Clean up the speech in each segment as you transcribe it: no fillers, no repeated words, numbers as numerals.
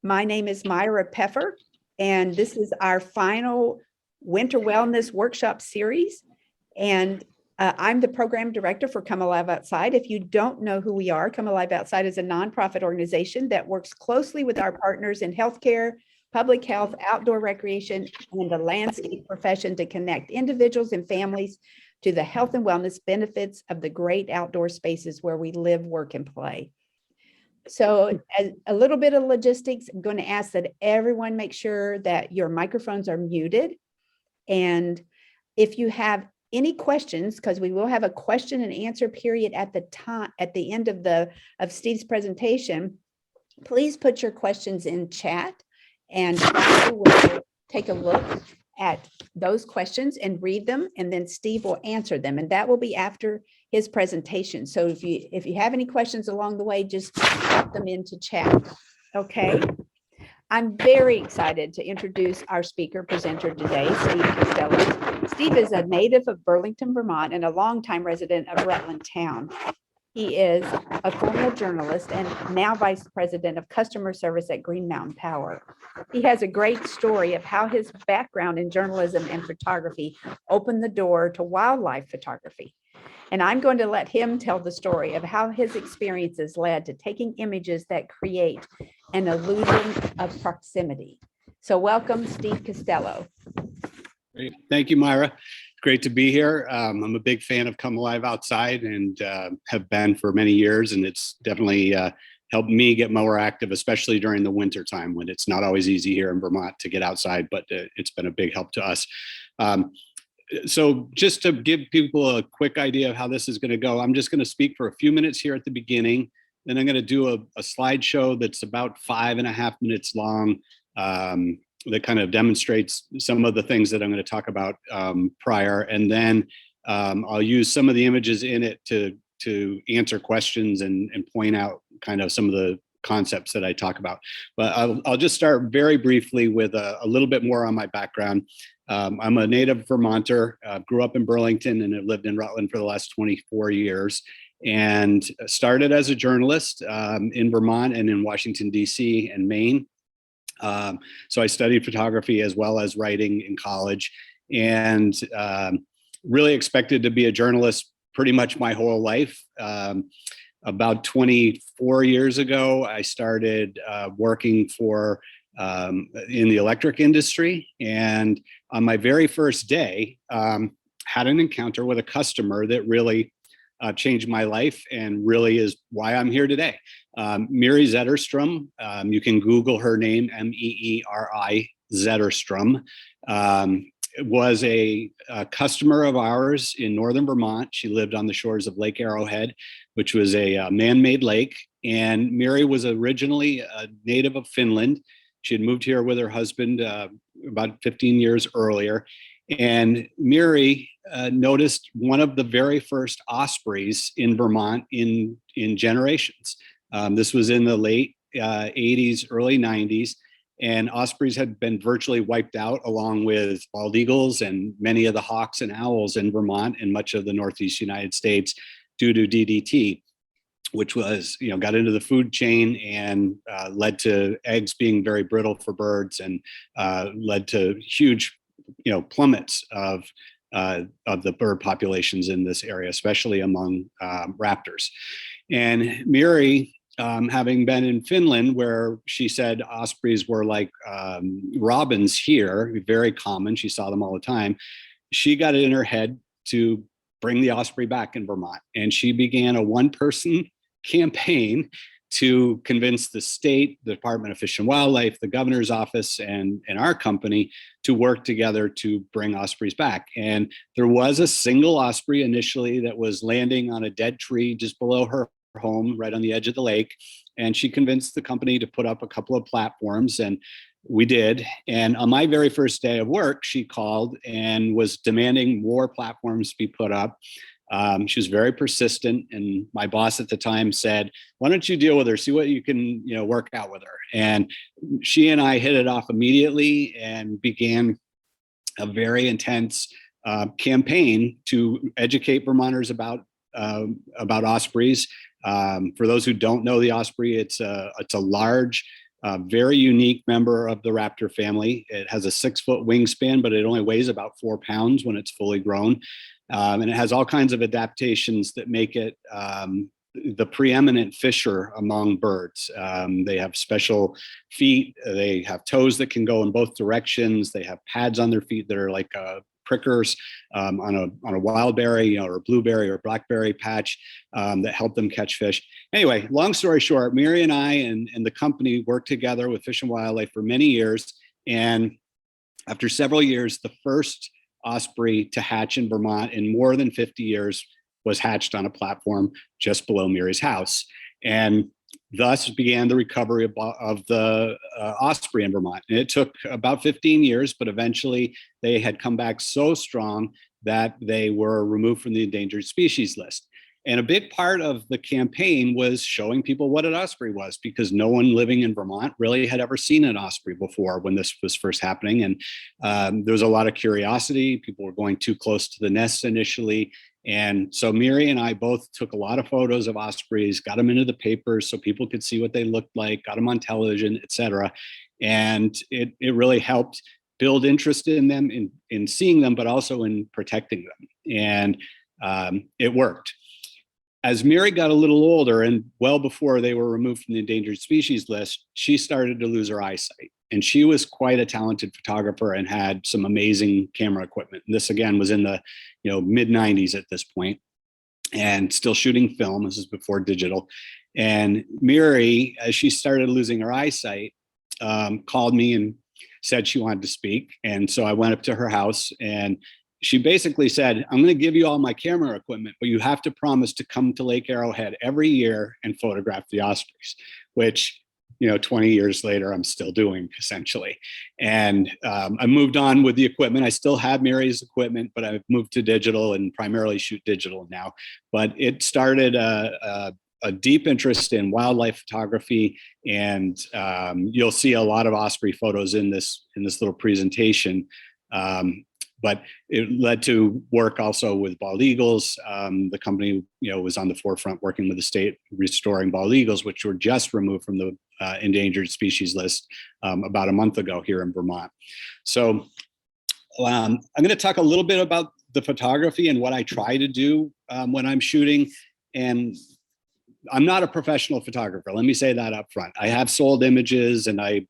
My name is Myra Peffer, and this is our final Winter Wellness Workshop series. And I'm the program director for Come Alive Outside. If you don't know who we are, Come Alive Outside is a nonprofit organization that works closely with our partners in healthcare, public health, outdoor recreation, and the landscape profession to connect individuals and families to the health and wellness benefits of the great outdoor spaces where we live, work, and play. So a little bit of logistics, I'm going to ask that everyone make sure that your microphones are muted. And if you have any questions, because we will have a question and answer period at the end of Steve's presentation, please put your questions in chat and I will take a look at those questions and read them, and then Steve will answer them, and that will be after his presentation. So if you have any questions along the way, just drop them into chat. Okay. I'm very excited to introduce our speaker presenter today, Steve Costello. Steve is a native of Burlington, Vermont, and a longtime resident of Rutland Town. He is a former journalist and now vice president of customer service at Green Mountain Power. He has a great story of how his background in journalism and photography opened the door to wildlife photography. And I'm going to let him tell the story of how his experiences led to taking images that create an illusion of proximity. So welcome, Steve Costello. Great. Thank you, Myra. Great to be here. I'm a big fan of Come Alive Outside and have been for many years, and it's definitely helped me get more active, especially during the winter time when it's not always easy here in Vermont to get outside, but it's been a big help to us. So just to give people a quick idea of how this is going to go, I'm just going to speak for a few minutes here at the beginning. Then I'm going to do a slideshow that's about 5.5 minutes long that kind of demonstrates some of the things that I'm going to talk about prior. And then I'll use some of the images in it to answer questions and point out kind of some of the concepts that I talk about. But I'll just start very briefly with a little bit more on my background. I'm a native Vermonter, grew up in Burlington, and have lived in Rutland for the last 24 years. And started as a journalist in Vermont and in Washington, D.C. and Maine. So I studied photography as well as writing in college, and really expected to be a journalist pretty much my whole life. About 24 years ago, I started working for in the electric industry, and on my very first day, had an encounter with a customer that really changed my life and really is why I'm here today. Meeri Zetterstrom, you can Google her name, Meeri Zetterstrom, was a customer of ours in northern Vermont. She lived on the shores of Lake Arrowhead, which was a man-made lake. And Meeri was originally a native of Finland. She had moved here with her husband about 15 years earlier. And Meeri noticed one of the very first ospreys in Vermont in generations. This was in the late 80s, early 90s, and ospreys had been virtually wiped out along with bald eagles and many of the hawks and owls in Vermont and much of the Northeast United States due to DDT, which was, got into the food chain and led to eggs being very brittle for birds and led to huge, plummets of the bird populations in this area, especially among raptors. And Meeri, having been in Finland, where she said ospreys were like robins here, very common, she saw them all the time, she got it in her head to bring the osprey back in Vermont. And she began a one-person campaign to convince the state, the Department of Fish and Wildlife, the governor's office, and our company to work together to bring ospreys back. And there was a single osprey initially that was landing on a dead tree just below her home, right on the edge of the lake. And she convinced the company to put up a couple of platforms, and we did. And on my very first day of work, she called and was demanding more platforms be put up. She was very persistent, and my boss at the time said, "Why don't you deal with her, see what you can, work out with her." And she and I hit it off immediately and began a very intense campaign to educate Vermonters about ospreys. For those who don't know the osprey, it's a large a very unique member of the raptor family. It has a 6-foot wingspan, but it only weighs about 4 pounds when it's fully grown. And it has all kinds of adaptations that make it the preeminent fisher among birds. They have special feet. They have toes that can go in both directions. They have pads on their feet that are like prickers on a wild berry, or a blueberry or blackberry patch that help them catch fish. Anyway, long story short, Meeri and I and the company worked together with Fish and Wildlife for many years. And after several years, the first osprey to hatch in Vermont in more than 50 years was hatched on a platform just below Meeri's house. And thus began the recovery of the osprey in Vermont. And it took about 15 years, but eventually they had come back so strong that they were removed from the endangered species list. And a big part of the campaign was showing people what an osprey was, because no one living in Vermont really had ever seen an osprey before when this was first happening. And there was a lot of curiosity. People were going too close to the nests initially. And so Meeri and I both took a lot of photos of ospreys, got them into the papers so people could see what they looked like, got them on television, et cetera. And it really helped build interest in them, in seeing them, but also in protecting them. And it worked. As Meeri got a little older, and well before they were removed from the endangered species list, she started to lose her eyesight. And she was quite a talented photographer and had some amazing camera equipment. And this again was in the mid 90s at this point, and still shooting film. This is before digital. And Meeri, as she started losing her eyesight, called me and said she wanted to speak. And so I went up to her house, and she basically said, I'm going to give you all my camera equipment, but you have to promise to come to Lake Arrowhead every year and photograph the ospreys, which 20 years later, I'm still doing essentially. And I moved on with the equipment. I still have Meeri's equipment, but I've moved to digital and primarily shoot digital now. But it started a deep interest in wildlife photography, and you'll see a lot of osprey photos in this little presentation. But it led to work also with bald eagles. The company, was on the forefront working with the state, restoring bald eagles, which were just removed from the endangered species list about a month ago here in Vermont. So I'm going to talk a little bit about the photography and what I try to do when I'm shooting. And I'm not a professional photographer. Let me say that up front. I have sold images, and I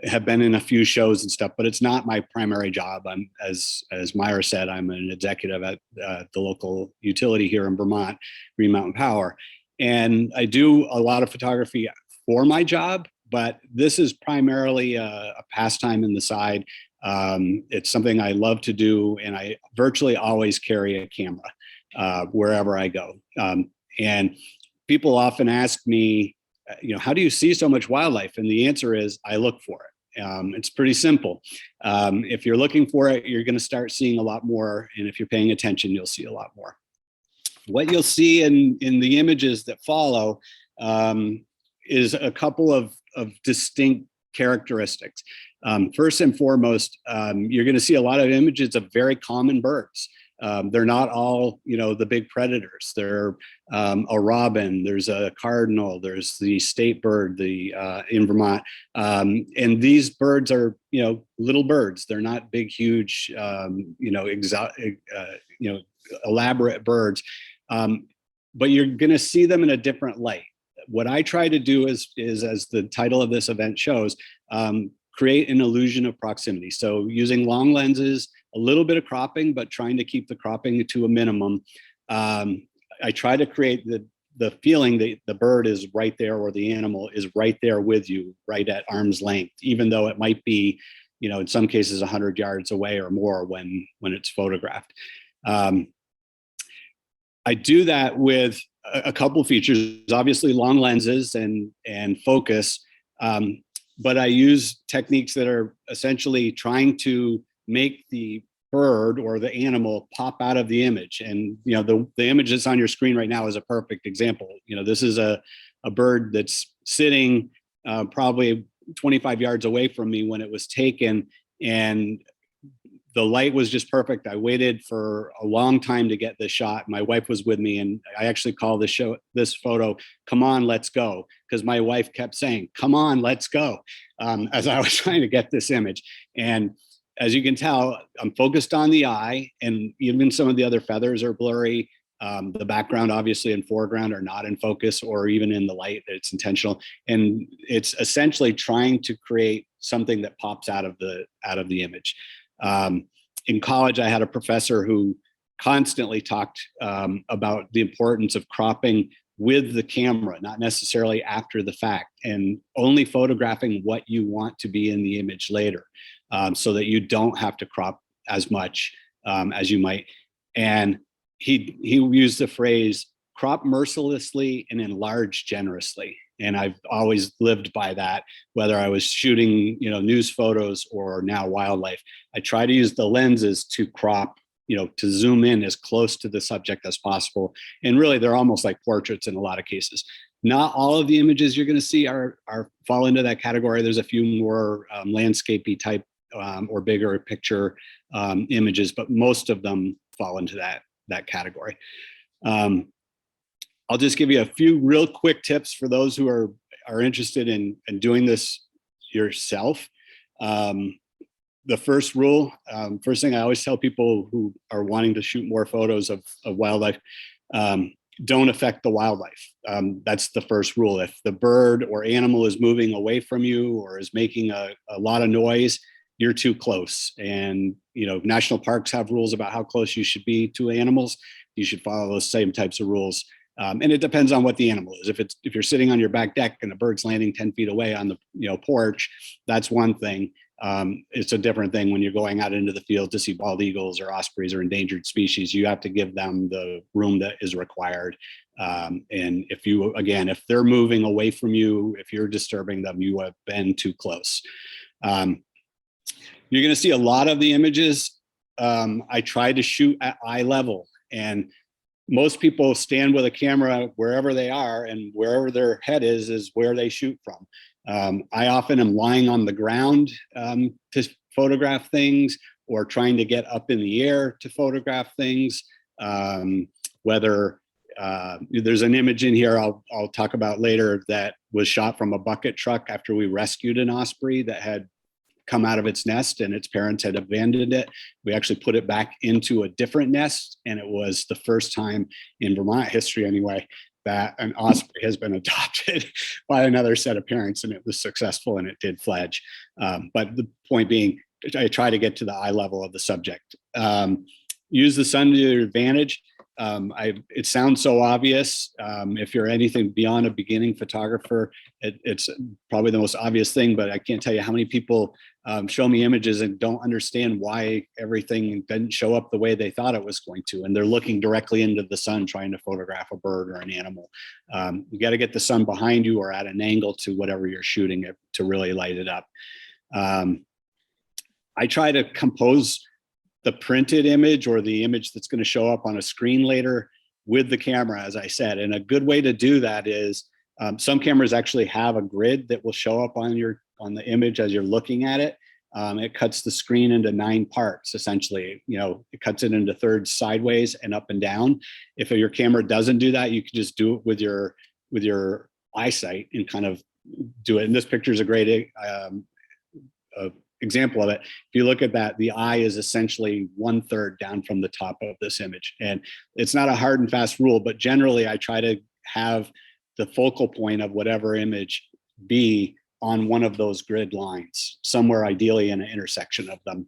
have been in a few shows and stuff, but it's not my primary job. I'm, as Myra said, I'm an executive at the local utility here in Vermont, Green Mountain Power. And I do a lot of photography for my job, but this is primarily a pastime in the side. It's something I love to do, and I virtually always carry a camera wherever I go. And people often ask me, how do you see so much wildlife? And the answer is, I look for it. It's pretty simple. If you're looking for it, you're going to start seeing a lot more. And if you're paying attention, you'll see a lot more. What you'll see in the images that follow is a couple of distinct characteristics. First and foremost, you're going to see a lot of images of very common birds. They're not all, the big predators. They're a robin, there's a cardinal, there's the state bird, in Vermont. And these birds are, little birds. They're not big, huge, elaborate birds. But you're going to see them in a different light. What I try to do is as the title of this event shows, create an illusion of proximity. So using long lenses, a little bit of cropping, but trying to keep the cropping to a minimum. I try to create the feeling that the bird is right there, or the animal is right there with you, right at arm's length, even though it might be, in some cases 100 yards away or more when it's photographed. I do that with a couple features, obviously long lenses and focus, but I use techniques that are essentially trying to make the bird or the animal pop out of the image. And the image that's on your screen right now is a perfect example. This is a bird that's sitting probably 25 yards away from me when it was taken, and the light was just perfect. I waited for a long time to get this shot. My wife was with me, and I actually called this photo, "Come on, let's go," because my wife kept saying, "Come on, let's go," as I was trying to get this image. And as you can tell, I'm focused on the eye, and even some of the other feathers are blurry. The background, obviously, and foreground are not in focus or even in the light. It's intentional, and it's essentially trying to create something that pops out of the image. In college, I had a professor who constantly talked about the importance of cropping with the camera, not necessarily after the fact, and only photographing what you want to be in the image later, so that you don't have to crop as much as you might. And he used the phrase, "crop mercilessly and enlarge generously." And I've always lived by that, whether I was shooting, news photos or now wildlife. I try to use the lenses to crop, to zoom in as close to the subject as possible. And really, they're almost like portraits in a lot of cases. Not all of the images you're going to see fall into that category. There's a few more landscapey type or bigger picture images, but most of them fall into that category. I'll just give you a few real quick tips for those who are interested in doing this yourself. The first rule, first thing I always tell people who are wanting to shoot more photos of wildlife, don't affect the wildlife. That's the first rule. If the bird or animal is moving away from you or is making a lot of noise, you're too close. And national parks have rules about how close you should be to animals. You should follow those same types of rules. And it depends on what the animal is. If you're sitting on your back deck and a bird's landing 10 feet away on the porch, that's one thing. It's a different thing when you're going out into the field to see bald eagles or ospreys or endangered species. You have to give them the room that is required. And if they're moving away from you, if you're disturbing them, you have been too close. You're going to see a lot of the images. I try to shoot at eye level, and most people stand with a camera wherever they are, and wherever their head is where they shoot from. I often am lying on the ground to photograph things, or trying to get up in the air to photograph things. Whether there's an image in here I'll talk about later that was shot from a bucket truck after we rescued an osprey that had come out of its nest and its parents had abandoned it. We actually put it back into a different nest, and it was the first time in Vermont history anyway that an osprey has been adopted by another set of parents, and it was successful and it did fledge. But the point being, I try to get to the eye level of the subject. Use the sun to your advantage. It sounds so obvious. If you're anything beyond a beginning photographer, it's probably the most obvious thing, but I can't tell you how many people show me images and don't understand why everything didn't show up the way they thought it was going to. And they're looking directly into the sun trying to photograph a bird or an animal. You got to get the sun behind you or at an angle to whatever you're shooting it to really light it up. I try to compose the printed image or the image that's going to show up on a screen later with the camera, as I said. And a good way to do that is some cameras actually have a grid that will show up on the image as you're looking at it. It cuts the screen into 9 parts, essentially. It cuts it into thirds sideways and up and down. If your camera doesn't do that, you can just do it with your eyesight and kind of do it. And this picture is a great example of it. If you look at that, the eye is essentially 1/3 down from the top of this image. And it's not a hard and fast rule, but generally I try to have the focal point of whatever image be on one of those grid lines, somewhere ideally in an intersection of them.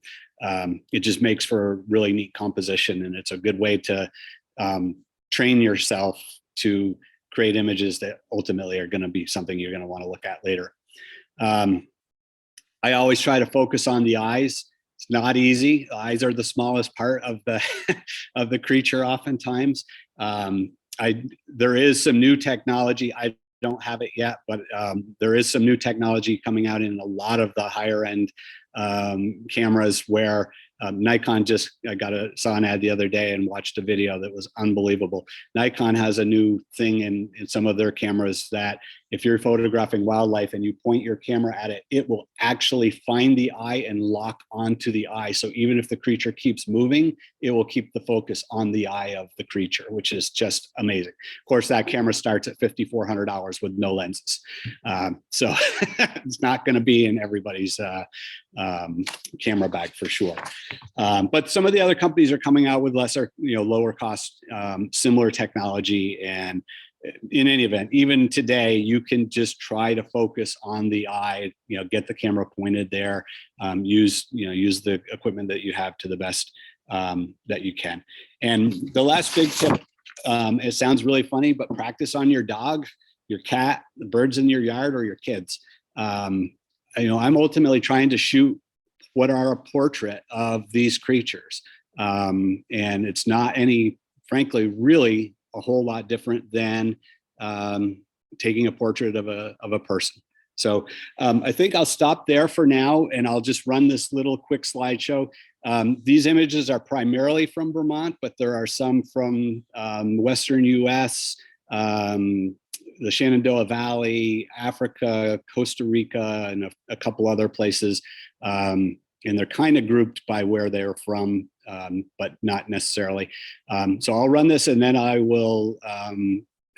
It just makes for really neat composition, and it's a good way to train yourself to create images that ultimately are going to be something you're going to want to look at later. I always try to focus on the eyes. It's not easy. The eyes are the smallest part of the of the creature oftentimes. There is some new technology. I don't have it yet, but there is some new technology coming out in a lot of the higher end cameras where Nikon saw an ad the other day and watched a video that was unbelievable. Nikon has a new thing in some of their cameras that if you're photographing wildlife and you point your camera at it, it will actually find the eye and lock onto the eye. So even if the creature keeps moving, it will keep the focus on the eye of the creature, which is just amazing. Of course, that camera starts at $5,400 with no lenses. So it's not going to be in everybody's camera bag for sure. But some of the other companies are coming out with lesser, lower cost, similar technology. And in any event, even today, you can just try to focus on the eye, get the camera pointed there, use the equipment that you have to the best that you can. And the last big tip, it sounds really funny, but practice on your dog, your cat, the birds in your yard, or your kids. I'm ultimately trying to shoot what are a portrait of these creatures. And it's not frankly, really a whole lot different than taking a portrait of a person. So I think I'll stop there for now, and I'll just run this little quick slideshow. These images are primarily from Vermont, but there are some from Western US, the Shenandoah Valley, Africa, Costa Rica, and a couple other places. And they're kind of grouped by where they're from, but not necessarily. So I'll run this, and then I will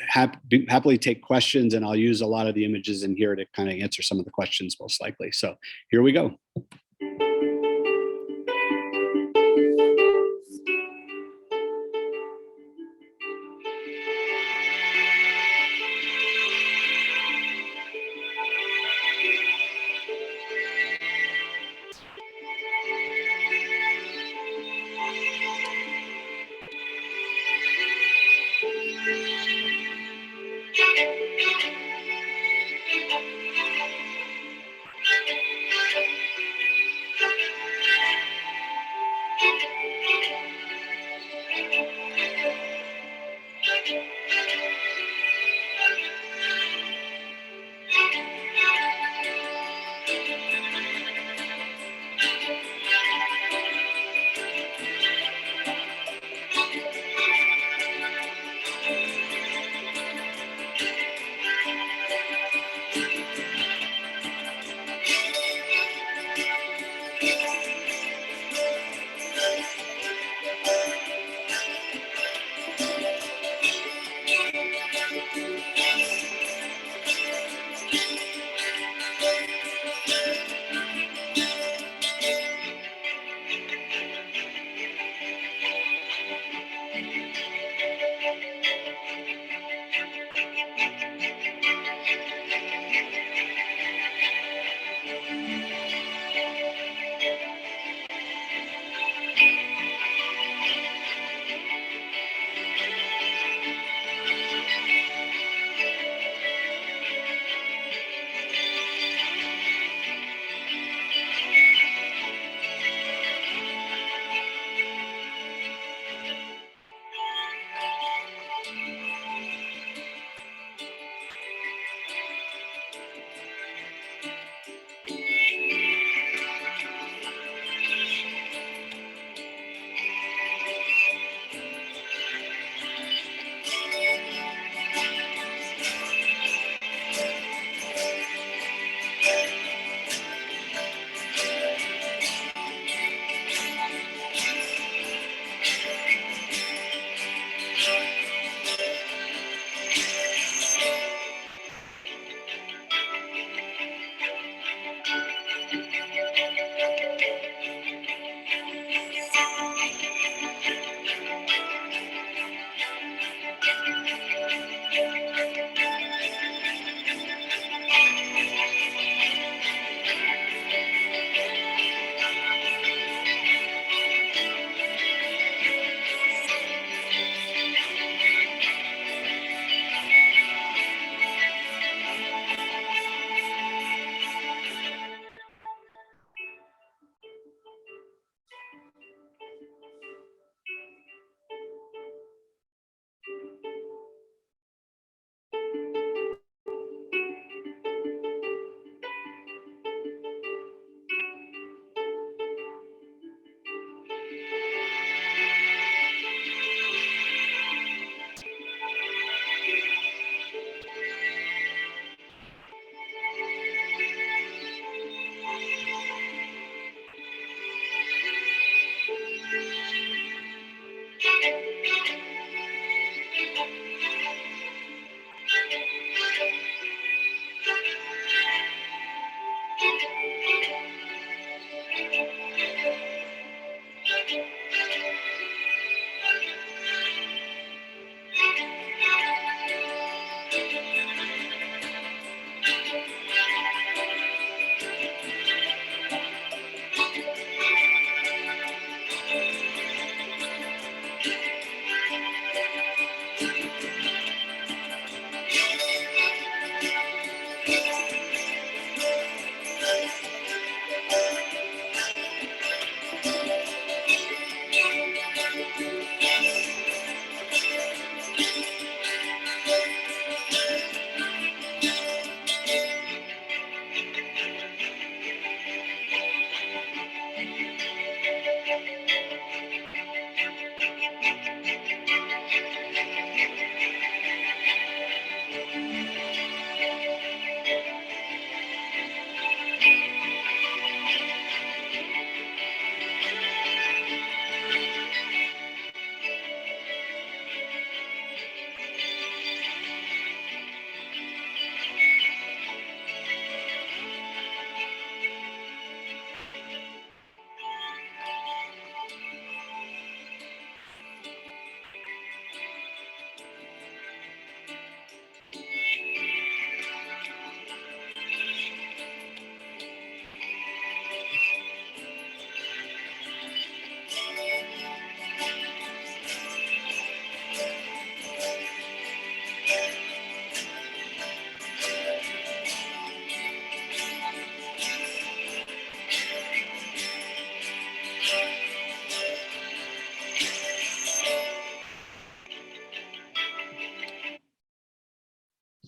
happily take questions, and I'll use a lot of the images in here to kind of answer some of the questions most likely. So here we go.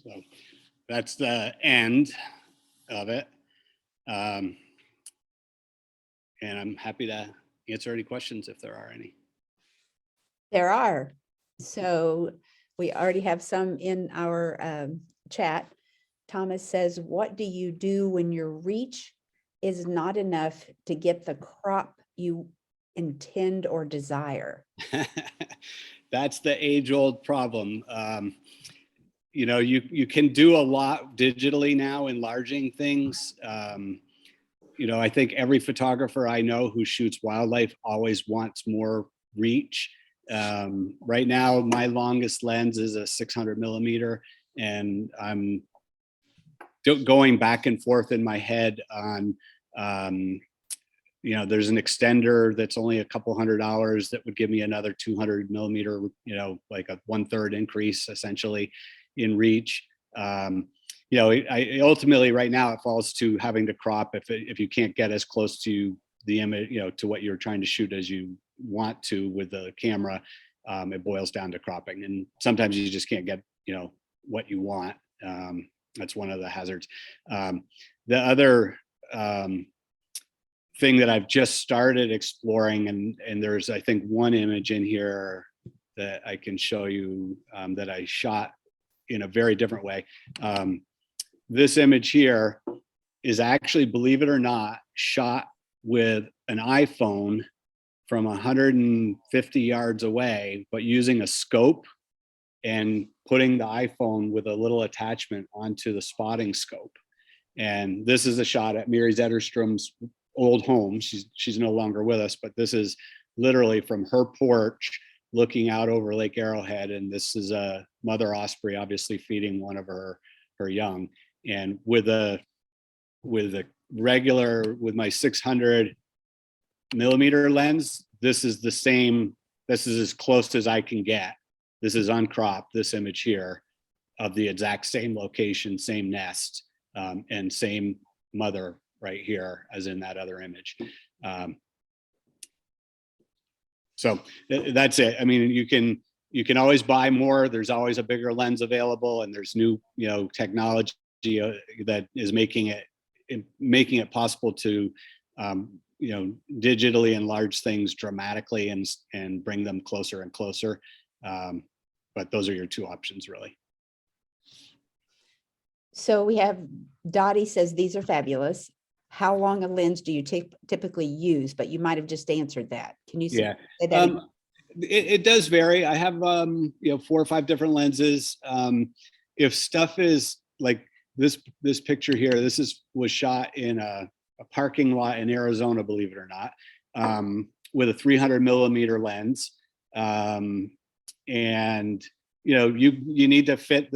So that's the end of it. And I'm happy to answer any questions if there are any. There are. So we already have some in our chat. Thomas says, what do you do when your reach is not enough to get the crop you intend or desire? That's the age-old problem. You know, you can do a lot digitally now, enlarging things. You know, I think every photographer I know who shoots wildlife always wants more reach. Right now, my longest lens is a 600 millimeter, and I'm going back and forth in my head on, you know, there's an extender that's only a couple $100 that would give me another 200 millimeter, you know, like a 1/3 increase essentially in reach. You know, I ultimately right now it falls to having to crop if you can't get as close to the image, you know, to what you're trying to shoot as you want to with the camera. It boils down to cropping, and sometimes you just can't get, you know, what you want. That's one of the hazards. The other thing that I've just started exploring, and there's I think one image in here that I can show you that I shot in a very different way. This image here is actually, believe it or not, shot with an iPhone from 150 yards away, but using a scope and putting the iPhone with a little attachment onto the spotting scope. And this is a shot at Meeri Zetterstrom's old home. She's no longer with us, but this is literally from her porch looking out over Lake Arrowhead. And this is a mother osprey, obviously feeding one of her young. And with my 600 millimeter lens, this is the same, this is as close as I can get. This is uncropped, this image here, of the exact same location, same nest, and same mother right here as in that other image. So that's it. I mean, you can always buy more. There's always a bigger lens available, and there's new, you know, technology that is making it possible to, you know, digitally enlarge things dramatically and bring them closer and closer. But those are your two options, really. So we have Dottie says, these are fabulous. How long a lens do you typically use? But you might have just answered that. Can you say that? It does vary. I have, you know, 4 or 5 different lenses. If stuff is like this picture here, was shot in a parking lot in Arizona, believe it or not, with a 300 millimeter lens. And you need to fit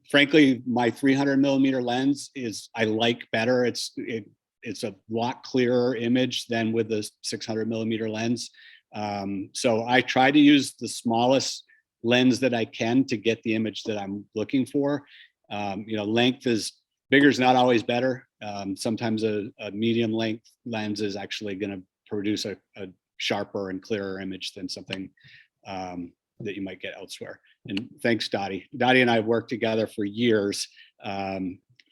frankly, my 300 millimeter lens I like better. It's a lot clearer image than with the 600 millimeter lens. So I try to use the smallest lens that I can to get the image that I'm looking for. Bigger is not always better. Sometimes a medium length lens is actually going to produce a sharper and clearer image than something that you might get elsewhere. And thanks, Dottie. Dottie and I have worked together for years,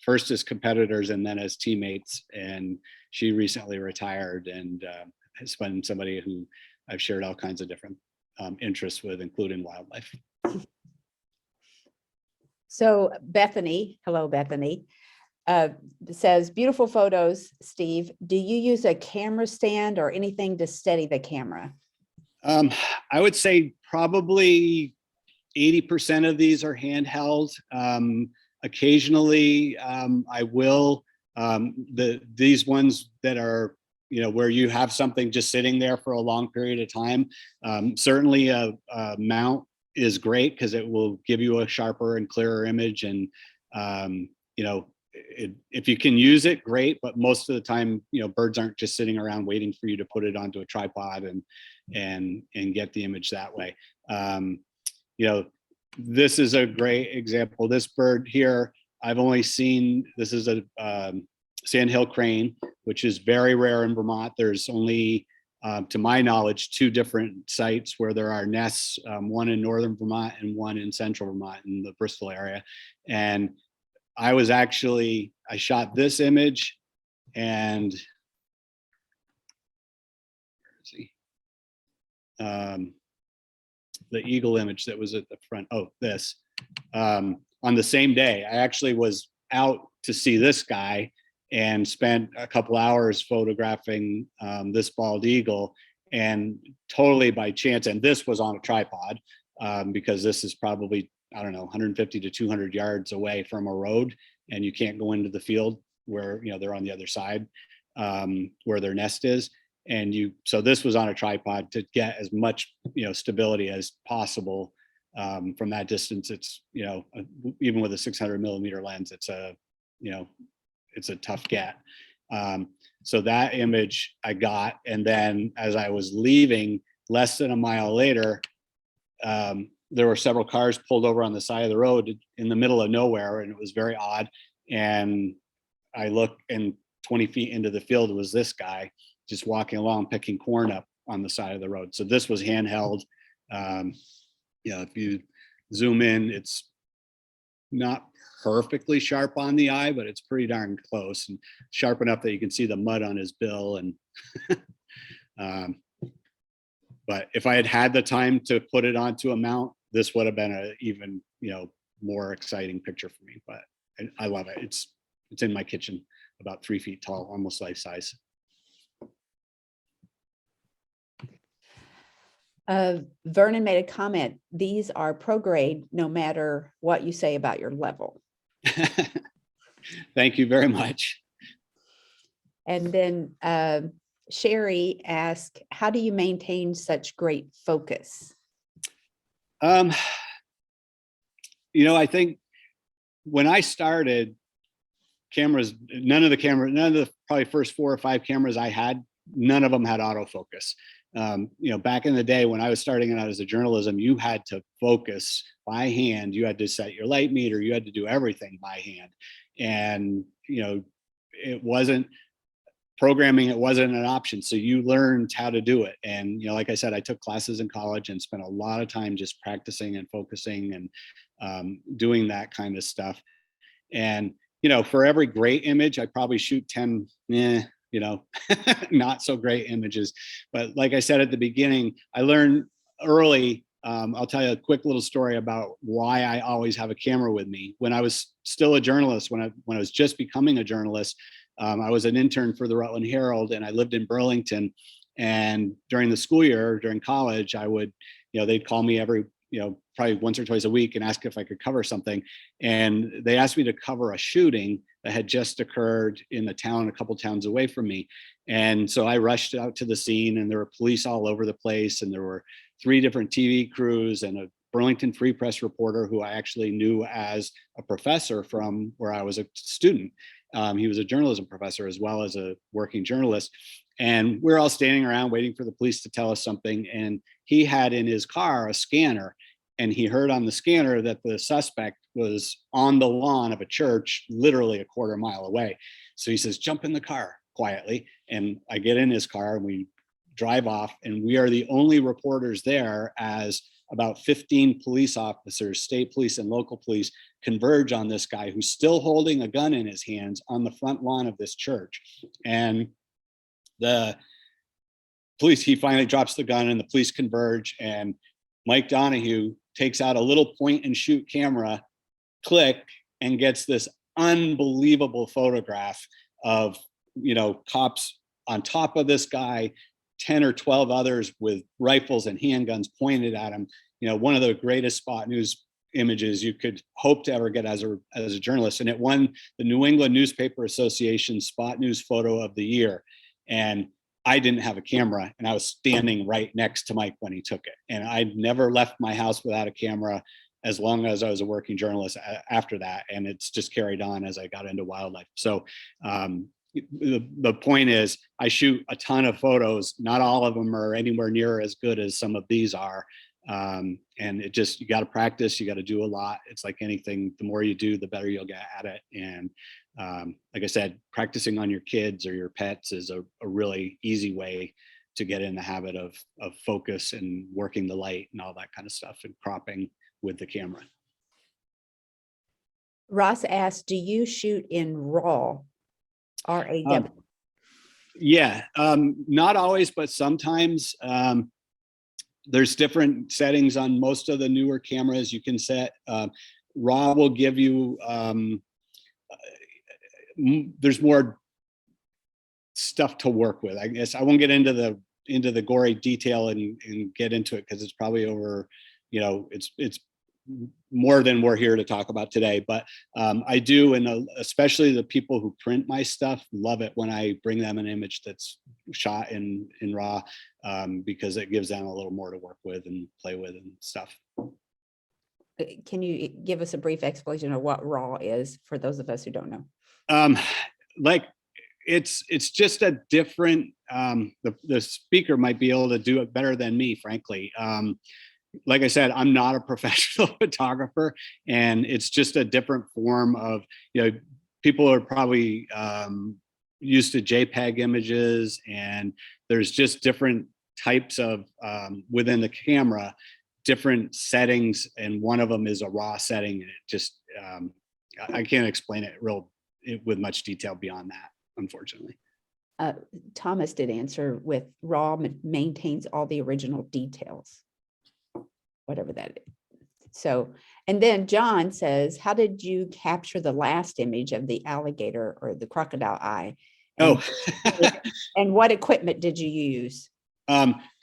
first as competitors and then as teammates. And she recently retired and has been somebody who I've shared all kinds of different interests with, including wildlife. So Bethany, hello, Bethany, says, beautiful photos, Steve. Do you use a camera stand or anything to steady the camera? I would say probably 80% of these are handheld. Occasionally, I will, these ones that are, where you have something just sitting there for a long period of time. Certainly a mount is great because it will give you a sharper and clearer image. And, if you can use it, great. But most of the time, birds aren't just sitting around waiting for you to put it onto a tripod and get the image that way. This is a great example. This bird here, I've only seen, this is a sandhill crane, which is very rare in Vermont. There's only, to my knowledge, 2 different sites where there are nests, one in northern Vermont and one in central Vermont in the Bristol area. And I shot this image and the eagle image that was at the front. Oh, this on the same day. I actually was out to see this guy and spent a couple hours photographing this bald eagle, and totally by chance. And this was on a tripod because this is probably, I don't know, 150 to 200 yards away from a road, and you can't go into the field where, they're on the other side where their nest is. And so this was on a tripod to get as much, stability as possible from that distance. It's, even with a 600 millimeter lens, it's a tough get. So that image I got. And then as I was leaving, less than a mile later, there were several cars pulled over on the side of the road in the middle of nowhere. And it was very odd. And I looked, and 20 feet into the field was this guy just walking along, picking corn up on the side of the road. So this was handheld. If you zoom in, it's not perfectly sharp on the eye, but it's pretty darn close and sharp enough that you can see the mud on his bill. And but if I had had the time to put it onto a mount, this would have been a even, more exciting picture for me. But I love it. It's in my kitchen, about 3 feet tall, almost life size. Vernon made a comment. These are pro grade, no matter what you say about your level. Thank you very much. And then Sherry asked, how do you maintain such great focus? I think when I started, cameras, none of the probably first 4 or 5 cameras I had, none of them had autofocus. Back in the day when I was starting out as a journalism, you had to focus by hand. You had to set your light meter. You had to do everything by hand. And, it wasn't programming. It wasn't an option. So you learned how to do it. And, like I said, I took classes in college and spent a lot of time just practicing and focusing and doing that kind of stuff. And, for every great image, I probably shoot 10, not so great images. But like I said at the beginning, I learned early. I'll tell you a quick little story about why I always have a camera with me. When I was still a journalist, when I was just becoming a journalist, I was an intern for the Rutland Herald, and I lived in Burlington. And during the school year, during college, I would, they'd call me every, probably once or twice a week and ask if I could cover something. And they asked me to cover a shooting that had just occurred in the town, a couple towns away from me. And so I rushed out to the scene, and there were police all over the place. And there were 3 different TV crews and a Burlington Free Press reporter who I actually knew as a professor from where I was a student. He was a journalism professor as well as a working journalist. And we're all standing around waiting for the police to tell us something. And he had in his car a scanner, and he heard on the scanner that the suspect was on the lawn of a church, literally a quarter mile away. So he says, jump in the car quietly. And I get in his car and we drive off, and we are the only reporters there as about 15 police officers, state police and local police, converge on this guy who's still holding a gun in his hands on the front lawn of this church. And the police, he finally drops the gun and the police converge, and Mike Donahue takes out a little point and shoot camera, click, and gets this unbelievable photograph of, cops on top of this guy, 10 or 12 others with rifles and handguns pointed at him. One of the greatest spot news images you could hope to ever get as a journalist. And it won the New England Newspaper Association Spot News Photo of the Year. And I didn't have a camera, and I was standing right next to Mike when he took it. And I'd never left my house without a camera as long as I was a working journalist after that. And it's just carried on as I got into wildlife. So the point is, I shoot a ton of photos. Not all of them are anywhere near as good as some of these are. And you got to practice, you got to do a lot. It's like anything, the more you do, the better you'll get at it. And like I said, practicing on your kids or your pets is a really easy way to get in the habit of focus and working the light and all that kind of stuff, and cropping with the camera. Ross asked, do you shoot in RAW? R-A-W. Yeah, not always, but sometimes. There's different settings on most of the newer cameras you can set. RAW will give you, there's more stuff to work with. I guess I won't get into the gory detail and get into it, because it's probably over, it's more than we're here to talk about today. But I do, and especially the people who print my stuff love it when I bring them an image that's shot in RAW, because it gives them a little more to work with and play with and stuff. Can you give us a brief explanation of what RAW is for those of us who don't know? Like it's just a different, the speaker might be able to do it better than me, frankly. Like I said, I'm not a professional photographer, and it's just a different form of, people are probably used to JPEG images, and there's just different types of, within the camera, different settings. And one of them is a RAW setting. And it just, I can't explain it with much detail beyond that, unfortunately. Thomas did answer with RAW maintains all the original details, whatever that is. So, and then John says, how did you capture the last image of the alligator or the crocodile eye? And, and what equipment did you use?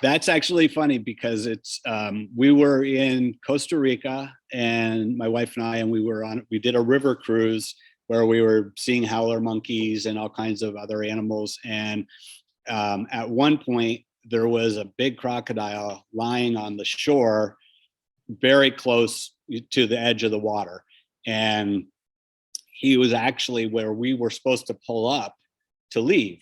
That's actually funny, because it's, we were in Costa Rica, and my wife and I, and we did a river cruise where we were seeing howler monkeys and all kinds of other animals. And at one point there was a big crocodile lying on the shore, very close to the edge of the water. And he was actually where we were supposed to pull up to leave,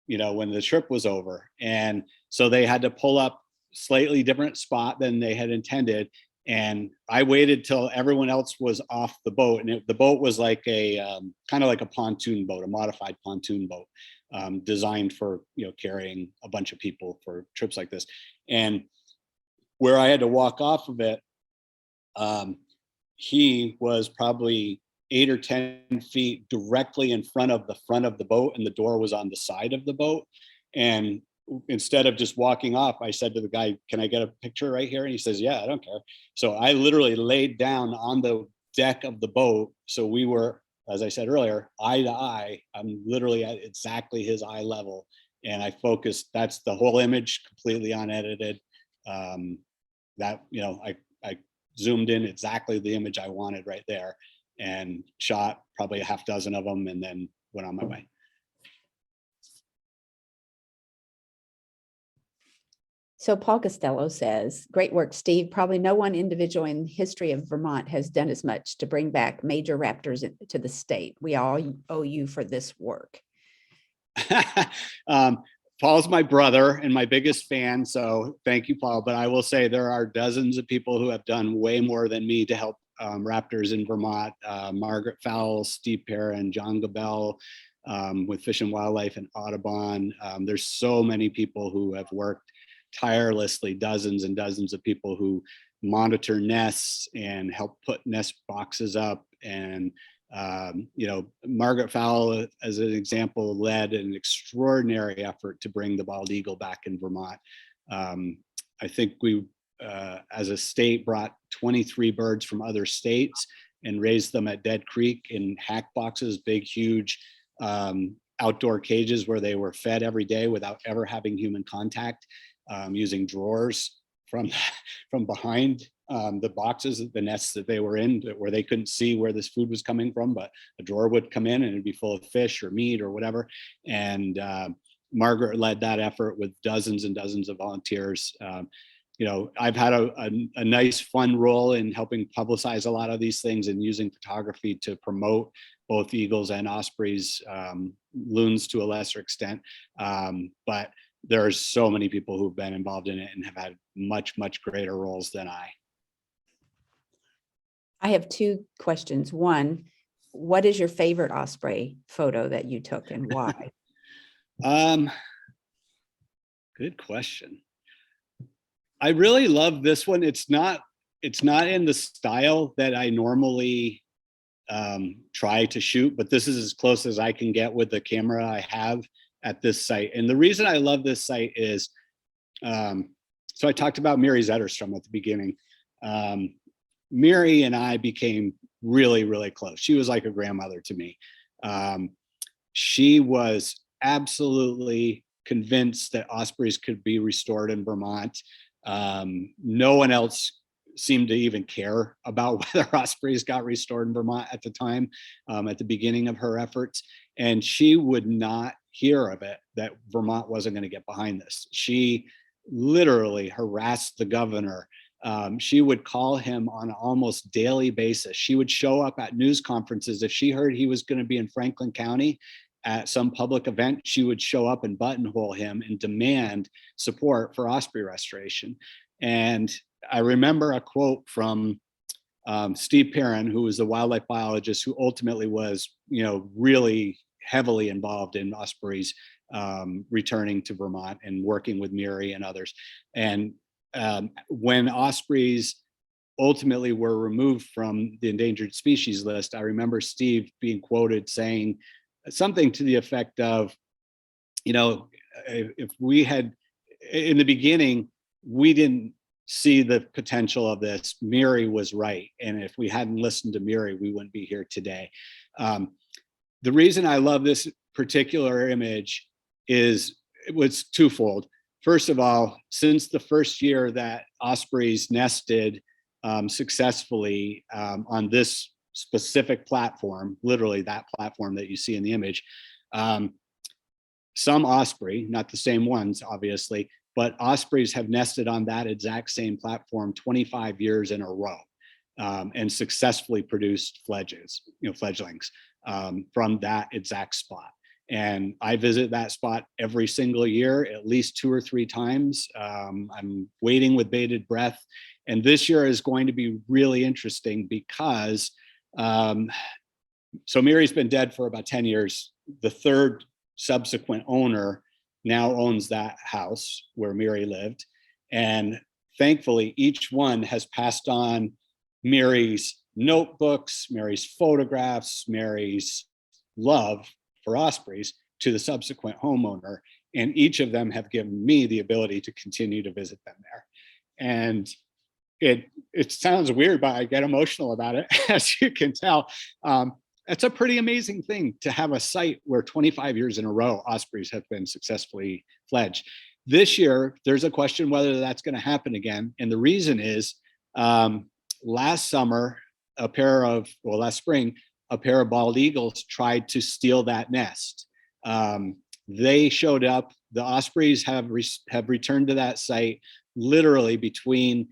when the trip was over. And so they had to pull up slightly different spot than they had intended. And I waited till everyone else was off the boat. And the boat was like a kind of like a pontoon boat, a modified pontoon boat, designed for, carrying a bunch of people for trips like this. And where I had to walk off of it, he was probably 8 or 10 feet directly in front of the boat, and the door was on the side of the boat. And instead of just walking off, I said to the guy, can I get a picture right here? And he says, yeah, I don't care. So I literally laid down on the deck of the boat. So we were, as I said earlier, eye to eye. I'm literally at exactly his eye level. And I focused, that's the whole image, completely unedited. That, I zoomed in exactly the image I wanted right there, and shot probably a half dozen of them, and then went on my way. So Paul Costello says, great work, Steve. Probably no one individual in the history of Vermont has done as much to bring back major raptors to the state. We all owe you for this work. Paul's my brother and my biggest fan, so thank you, Paul. But I will say there are dozens of people who have done way more than me to help raptors in Vermont. Margaret Fowle, Steve Perrin, John Gabel, with Fish and Wildlife in Audubon. There's so many people who have worked tirelessly, dozens and dozens of people who monitor nests and help put nest boxes up. And Margaret Fowle, as an example, led an extraordinary effort to bring the bald eagle back in Vermont. I think we, as a state, brought 23 birds from other states and raised them at Dead Creek in hack boxes, big, huge outdoor cages where they were fed every day without ever having human contact, using drawers from behind the boxes, the nests that they were in, where they couldn't see where this food was coming from, but a drawer would come in and it'd be full of fish or meat or whatever. And Margaret led that effort with dozens and dozens of volunteers. I've had a nice, fun role in helping publicize a lot of these things and using photography to promote both eagles and ospreys, loons to a lesser extent. But there's so many people who've been involved in it and have had much, much greater roles than I. I have two questions. One, what is your favorite osprey photo that you took and why? Good question. I really love this one. It's not in the style that I normally try to shoot, but this is as close as I can get with the camera I have at this site. And the reason I love this site is, so I talked about Meeri Zetterstrom at the beginning. Meeri and I became really, really close. She was like a grandmother to me. She was absolutely convinced that ospreys could be restored in Vermont. No one else seemed to even care about whether ospreys got restored in Vermont at the time, at the beginning of her efforts. And she would not hear of it, that Vermont wasn't going to get behind this. She literally harassed the governor. She would call him on an almost daily basis. She would show up at news conferences. If she heard he was going to be in Franklin County at some public event, she would show up and buttonhole him and demand support for osprey restoration. And I remember a quote from Steve Perrin, who was the wildlife biologist who ultimately was, really heavily involved in ospreys returning to Vermont and working with Meeri and others. And when ospreys ultimately were removed from the endangered species list, I remember Steve being quoted saying something to the effect of, if we had, in the beginning, we didn't see the potential of this. Meeri was right. And if we hadn't listened to Meeri, we wouldn't be here today. The reason I love this particular image is it was twofold. First of all, since the first year that ospreys nested successfully on this specific platform, literally that platform that you see in the image, some osprey, not the same ones, obviously, but ospreys have nested on that exact same platform 25 years in a row and successfully produced fledglings from that exact spot. And I visit that spot every single year, at least 2 or 3 times. I'm waiting with bated breath. And this year is going to be really interesting because, so Meeri's been dead for about 10 years. The third subsequent owner now owns that house where Meeri lived. And thankfully, each one has passed on Meeri's notebooks, Meeri's photographs, Meeri's love for ospreys to the subsequent homeowner. And each of them have given me the ability to continue to visit them there. And it sounds weird, but I get emotional about it, as you can tell. It's a pretty amazing thing to have a site where 25 years in a row, ospreys have been successfully fledged. This year, there's a question whether that's going to happen again. And the reason is last spring, a pair of bald eagles tried to steal that nest. They showed up. The ospreys have returned to that site literally between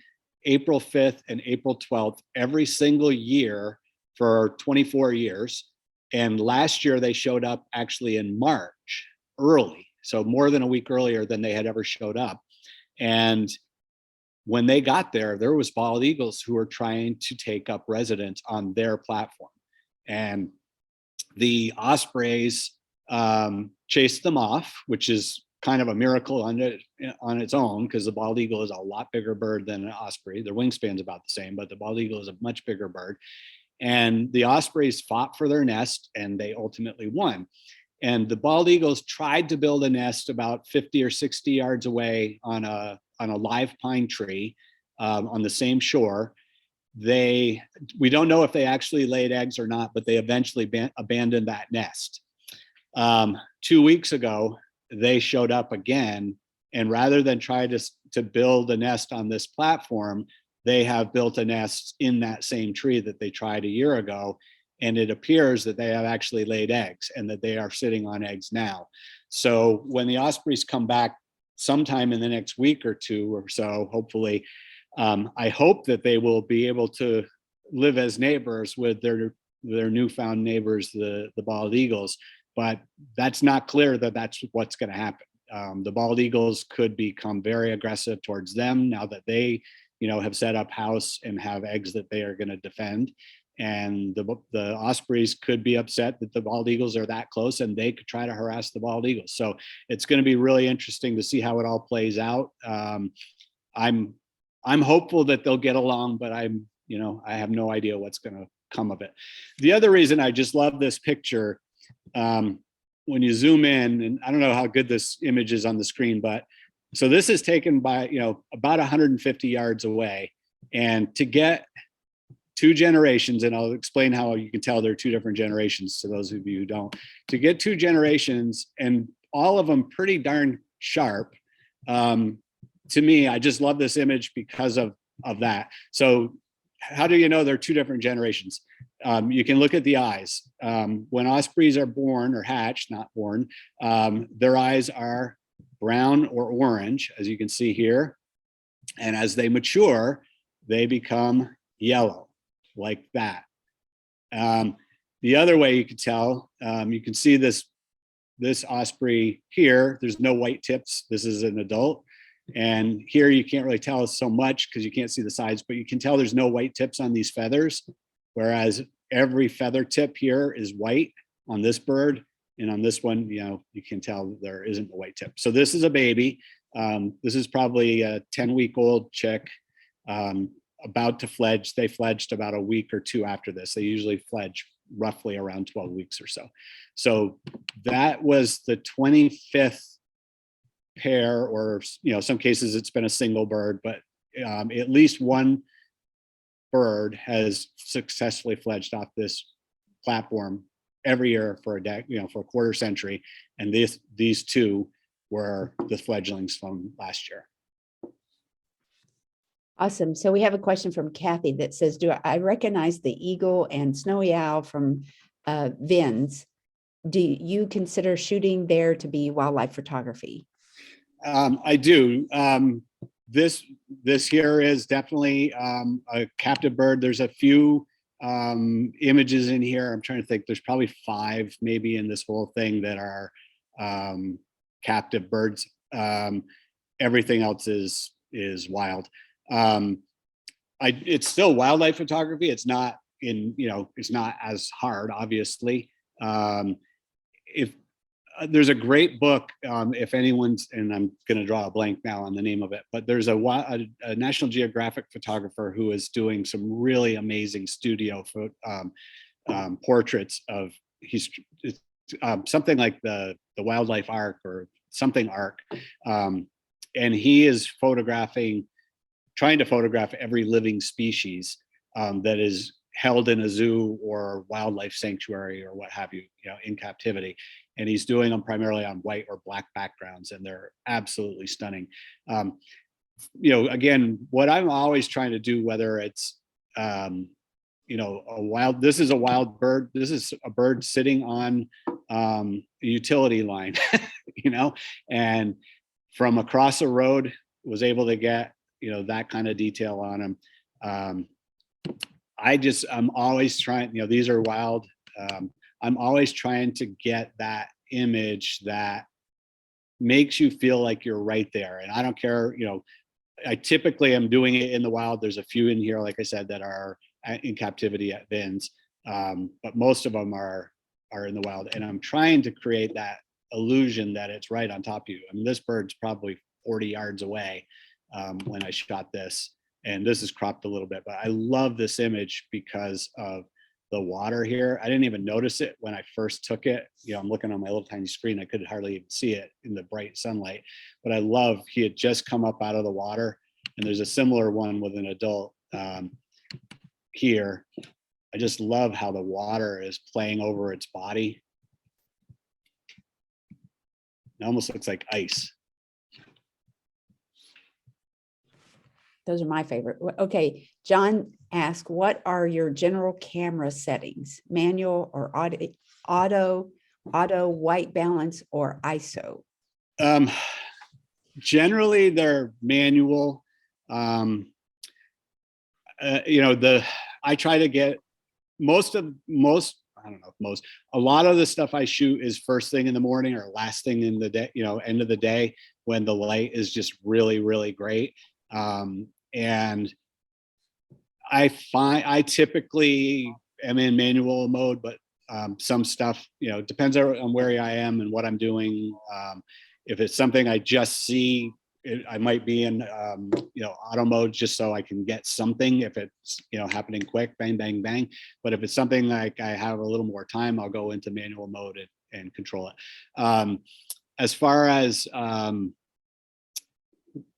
April 5th and April 12th every single year for 24 years. And last year they showed up actually in March early, so more than a week earlier than they had ever showed up. And when they got there, there was bald eagles who were trying to take up residence on their platform. And the ospreys chased them off, which is kind of a miracle on its own, because the bald eagle is a lot bigger bird than an osprey. Their wingspan's about the same, but the bald eagle is a much bigger bird. And the ospreys fought for their nest, and they ultimately won. And the bald eagles tried to build a nest about 50 or 60 yards away on a live pine tree on the same shore. We don't know if they actually laid eggs or not, but they eventually abandoned that nest. 2 weeks ago, they showed up again, and rather than try to build a nest on this platform, they have built a nest in that same tree that they tried a year ago. And it appears that they have actually laid eggs, and that they are sitting on eggs now. So when the ospreys come back sometime in the next week or two or so, hopefully, I hope that they will be able to live as neighbors with their newfound neighbors, the bald eagles. But that's not clear that that's what's going to happen. The bald eagles could become very aggressive towards them now that they, have set up house and have eggs that they are going to defend. And the ospreys could be upset that the bald eagles are that close, and they could try to harass the bald eagles. So it's going to be really interesting to see how it all plays out. I'm hopeful that they'll get along, but I have no idea what's going to come of it. The other reason I just love this picture, when you zoom in, and I don't know how good this image is on the screen, but so this is taken by, about 150 yards away. And to get two generations, and I'll explain how you can tell there are two different generations to those of you who don't, to get two generations and all of them pretty darn sharp. To me, I just love this image because of that. So how do you know they're two different generations? You can look at the eyes. When ospreys are born or hatched, not born, their eyes are brown or orange, as you can see here. And as they mature, they become yellow, like that. The other way you can tell, you can see this osprey here, there's no white tips. This is an adult. And here you can't really tell so much because you can't see the sides, but you can tell there's no white tips on these feathers, whereas every feather tip here is white on this bird. And on this one, you can tell there isn't a white tip. So this is a baby. This is probably a 10-week-old chick about to fledge. They fledged about a week or two after this. They usually fledge roughly around 12 weeks or so. So that was the 25th pair, or some cases it's been a single bird, but at least one bird has successfully fledged off this platform every year for a quarter century. And these two were the fledglings from last year. Awesome. So we have a question from Kathy that says, do I recognize the eagle and snowy owl from VINs? Do you consider shooting there to be wildlife photography? I do. This here is definitely a captive bird. There's a few images in here. I'm trying to think. There's probably 5 maybe in this whole thing that are captive birds. Everything else is wild. It's still wildlife photography. It's not it's not as hard, obviously. If there's a great book, if anyone's, and I'm going to draw a blank now on the name of it, but there's a National Geographic photographer who is doing some really amazing studio portraits of something like the Wildlife Ark or something Ark, and he is trying to photograph every living species that is held in a zoo or wildlife sanctuary or what have you, in captivity. And he's doing them primarily on white or black backgrounds, and they're absolutely stunning. Again, what I'm always trying to do, whether it's this is a wild bird. This is a bird sitting on a utility line, and from across the road was able to get, that kind of detail on him. I'm always trying, these are wild. I'm always trying to get that image that makes you feel like you're right there. And I don't care, I typically am doing it in the wild. There's a few in here, like I said, that are in captivity at bins, but most of them are in the wild. And I'm trying to create that illusion that it's right on top of you. I mean, this bird's probably 40 yards away when I shot this, and this is cropped a little bit, but I love this image because of the water here. I didn't even notice it when I first took it. I'm looking on my little tiny screen. I could hardly even see it in the bright sunlight, but I love, he had just come up out of the water, and there's a similar one with an adult here. I just love how the water is playing over its body. It almost looks like ice. Those are my favorite. Okay, John asked, what are your general camera settings? Manual or auto, white balance, or ISO? Generally, they're manual. I try to get a lot of the stuff I shoot is first thing in the morning or last thing in the day, end of the day, when the light is just really, really great. And I typically am in manual mode, but some stuff, depends on where I am and what I'm doing. If it's something I just see, I might be in, auto mode just so I can get something. If it's, happening quick, bang, bang, bang. But if it's something like I have a little more time, I'll go into manual mode and control it. As far as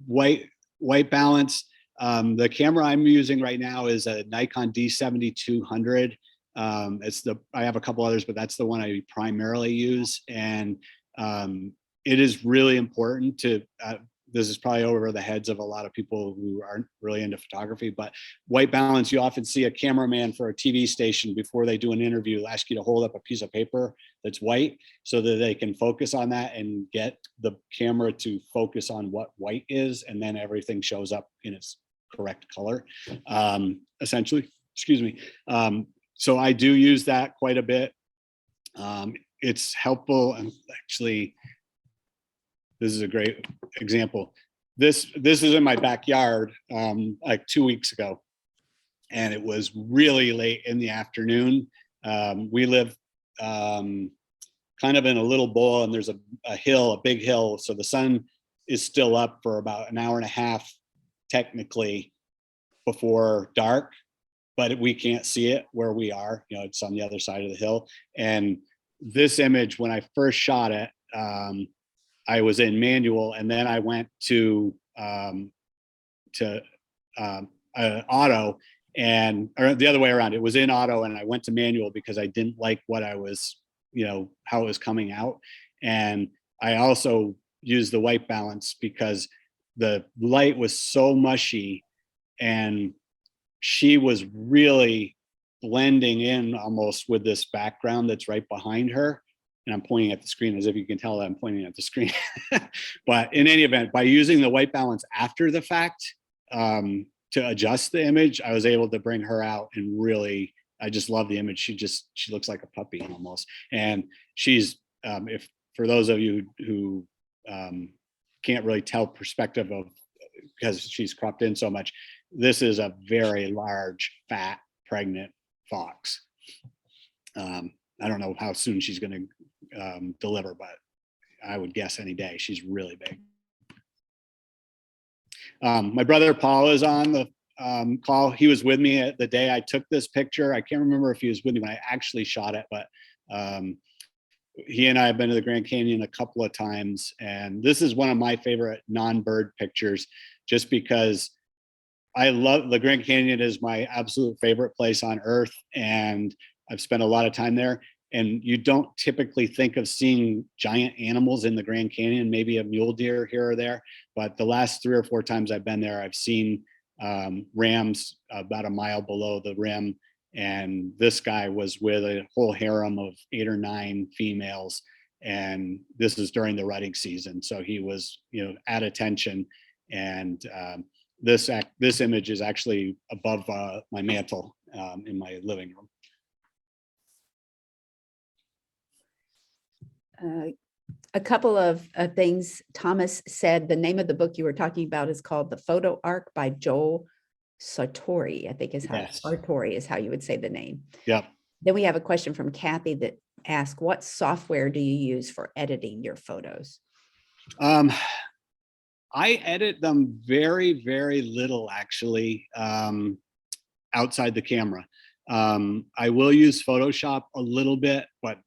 white balance, the camera I'm using right now is a Nikon D7200. I have a couple others, but that's the one I primarily use. And it is really important to, this is probably over the heads of a lot of people who aren't really into photography, but white balance, you often see a cameraman for a TV station before they do an interview ask you to hold up a piece of paper that's white so that they can focus on that and get the camera to focus on what white is, and then everything shows up in its correct color, essentially. Excuse me. So I do use that quite a bit. It's helpful, and actually, this is a great example. This is in my backyard like 2 weeks ago, and it was really late in the afternoon. We live kind of in a little bowl, and there's a hill, a big hill, so the sun is still up for about an hour and a half technically before dark, but we can't see it where we are. It's on the other side of the hill. And this image, when I first shot it, I was in manual, and then I went to auto, or the other way around. It was in auto, and I went to manual because I didn't like what I was, how it was coming out. And I also used the white balance because the light was so mushy, and she was really blending in almost with this background that's right behind her. And I'm pointing at the screen, as if you can tell that I'm pointing at the screen. But in any event, by using the white balance after the fact to adjust the image, I was able to bring her out, and really, I just love the image. She looks like a puppy almost. And she's, if for those of you who can't really tell perspective of, because she's cropped in so much, this is a very large, fat, pregnant fox. I don't know how soon she's going to deliver, but I would guess any day. She's really big. My brother Paul is on the call. He was with me at the day I took this picture. I can't remember if he was with me when I actually shot it, but he and I have been to the Grand Canyon a couple of times, and this is one of my favorite non-bird pictures, just because I love the Grand Canyon. Is my absolute favorite place on earth, and I've spent a lot of time there. And you don't typically think of seeing giant animals in the Grand Canyon, maybe a mule deer here or there. But the last 3 or 4 times I've been there, I've seen rams about a mile below the rim. And this guy was with a whole harem of 8 or 9 females. And this is during the rutting season. So he was, at attention. And this image is actually above my mantle in my living room. A couple of things. Thomas said the name of the book you were talking about is called The Photo Arc by Joel Sartori, I think is how Sartori is how you would say the name. Yep. Then we have a question from Kathy that asked, what software do you use for editing your photos? I edit them very, very little, actually, outside the camera. I will use Photoshop a little bit, but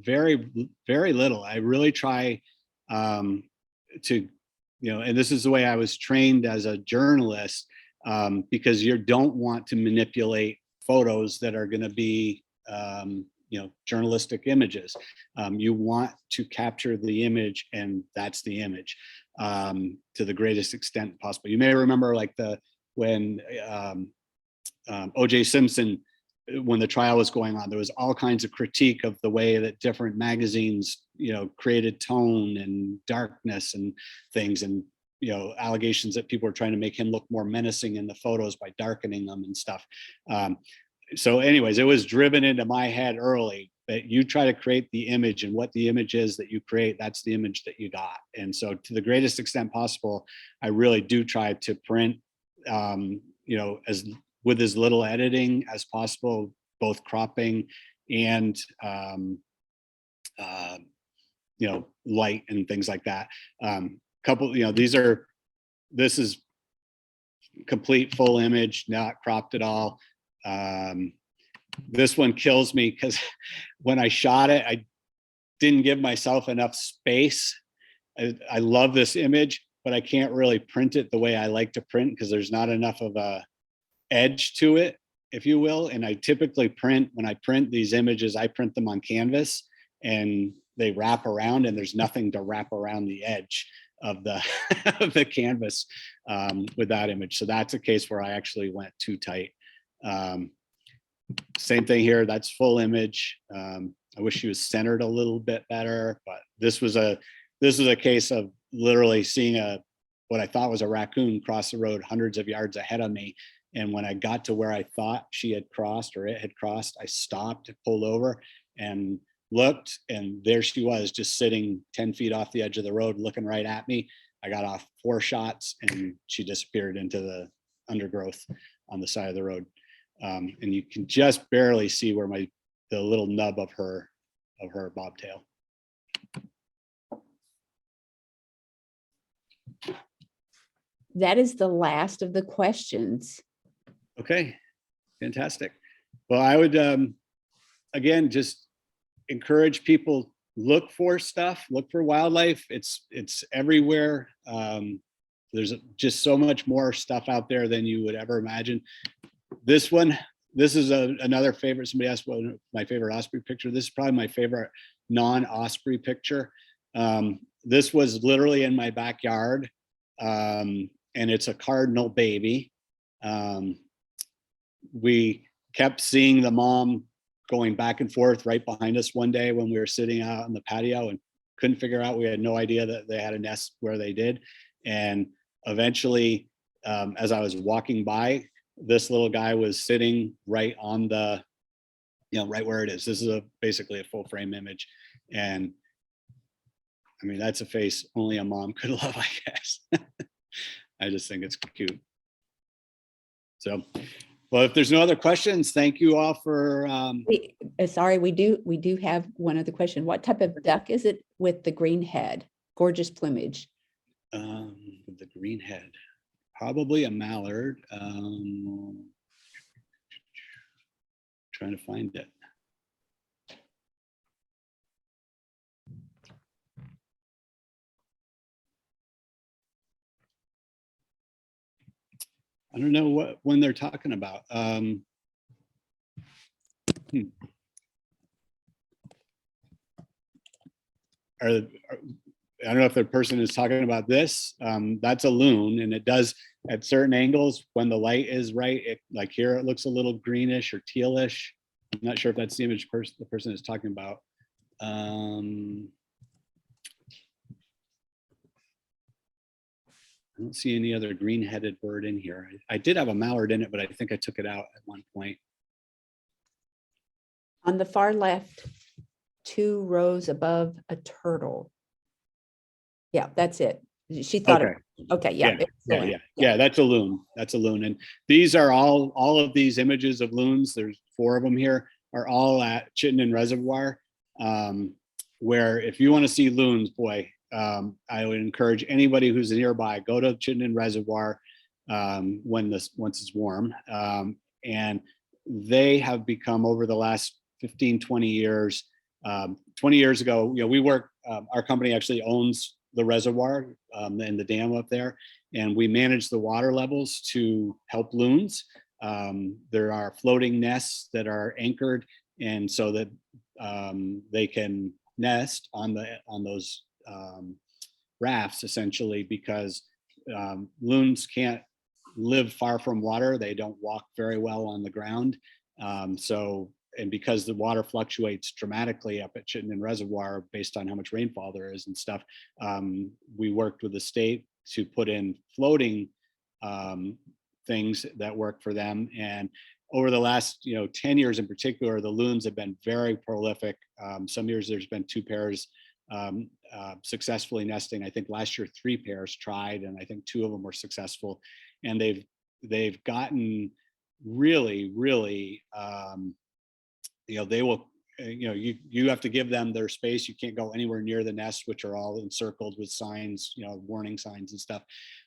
very, very little. I really try to, and this is the way I was trained as a journalist, because you don't want to manipulate photos that are going to be, journalistic images. You want to capture the image, and that's the image to the greatest extent possible. You may remember when O.J. Simpson, when the trial was going on, there was all kinds of critique of the way that different magazines, created tone and darkness and things, and allegations that people were trying to make him look more menacing in the photos by darkening them and stuff. So anyways, it was driven into my head early that you try to create the image, and what the image is that you create, that's the image that you got. And so to the greatest extent possible, I really do try to print, with as little editing as possible, both cropping and, light and things like that. This is complete full image, not cropped at all. This one kills me because when I shot it, I didn't give myself enough space. I love this image, but I can't really print it the way I like to print because there's not enough of a edge to it, if you will. And I typically when I print these images, I print them on canvas and they wrap around, and there's nothing to wrap around the edge of the of the canvas with that image. So that's a case where I actually went too tight. Same thing here, that's full image. I wish she was centered a little bit better, but this was a case of literally seeing what I thought was a raccoon cross the road hundreds of yards ahead of me. And when I got to where I thought she had crossed, or it had crossed, I stopped, pulled over and looked, and there she was, just sitting 10 feet off the edge of the road, looking right at me. I got off 4 shots and she disappeared into the undergrowth on the side of the road. And you can just barely see where the little nub of her bobtail. That is the last of the questions. Okay, fantastic. Well, I would, again, just encourage people, look for stuff, look for wildlife. It's everywhere. There's just so much more stuff out there than you would ever imagine. This is another favorite. Somebody asked what my favorite osprey picture. This is probably my favorite non-osprey picture. This was literally in my backyard, and it's a cardinal baby. We kept seeing the mom going back and forth right behind us one day when we were sitting out on the patio and couldn't figure out. We had no idea that they had a nest where they did. And eventually, as I was walking by, this little guy was sitting right on the, right where it is. This is basically a full frame image. And I mean, that's a face only a mom could love, I guess. I just think it's cute. So, well, if there's no other questions, thank you all for. Sorry, we do have one other question. What type of duck is it with the green head? Gorgeous plumage. With the green head, probably a mallard. Trying to find it. I don't know when they're talking about. I don't know if the person is talking about this. That's a loon, and it does, at certain angles when the light is right. Like here, it looks a little greenish or tealish. I'm not sure if that's the image the person is talking about. I don't see any other green-headed bird in here. I did have a mallard in it, but I think I took it out at one point. On the far left, 2 rows above a turtle. Yeah, that's it. She thought Okay. Okay, yeah. Yeah, that's a loon. That's a loon. And these are all of these images of loons, there's 4 of them here, are all at Chittenden Reservoir, where if you want to see loons, boy, I would encourage anybody who's nearby, go to Chittenden Reservoir once it's warm. And they have become, over the last 15, 20 years, 20 years ago, we work, our company actually owns the reservoir and the dam up there, and we manage the water levels to help loons. There are floating nests that are anchored, and so that they can nest on those rafts, essentially, because loons can't live far from water. They don't walk very well on the ground. And because the water fluctuates dramatically up at Chittenden Reservoir based on how much rainfall there is and stuff, we worked with the state to put in floating things that work for them. And over the last 10 years in particular, the loons have been very prolific. Some years there's been 2 pairs successfully nesting. I think last year 3 pairs tried, and I think 2 of them were successful. And they've gotten really, really, they will, you have to give them their space. You can't go anywhere near the nest, which are all encircled with signs, warning signs and stuff.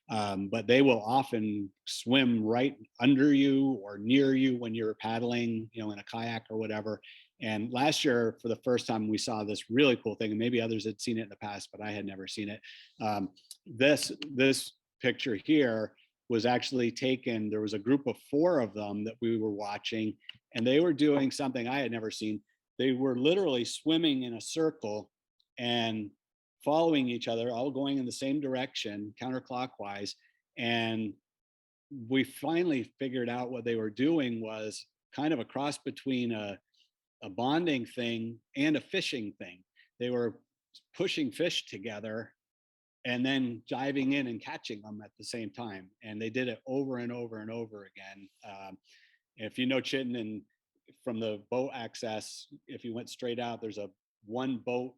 But they will often swim right under you or near you when you're paddling, in a kayak or whatever. And last year, for the first time, we saw this really cool thing, and maybe others had seen it in the past, but I had never seen it. This picture here was actually taken. There was a group of 4 of them that we were watching, and they were doing something I had never seen. They were literally swimming in a circle and following each other, all going in the same direction, counterclockwise. And we finally figured out what they were doing was kind of a cross between a bonding thing and a fishing thing. They were pushing fish together and then diving in and catching them at the same time. And they did it over and over and over again. If you know Chittenden from the boat access, if you went straight out, there's a 1 boat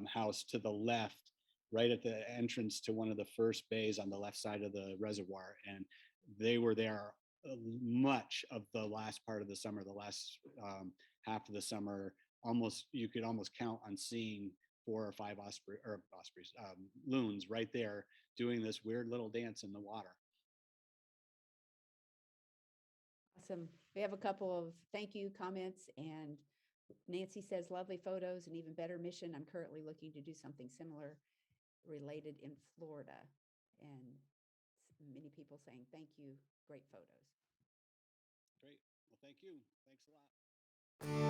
house to the left, right at the entrance to one of the first bays on the left side of the reservoir. And they were there much of the last part of the summer, the last half of the summer. You could almost count on seeing 4 or 5 ospreys, loons right there doing this weird little dance in the water. Awesome. We have a couple of thank you comments, and Nancy says, lovely photos and even better mission. I'm currently looking to do something similar related in Florida. And many people saying, thank you, great photos. Great. Well, thank you. Thanks a lot.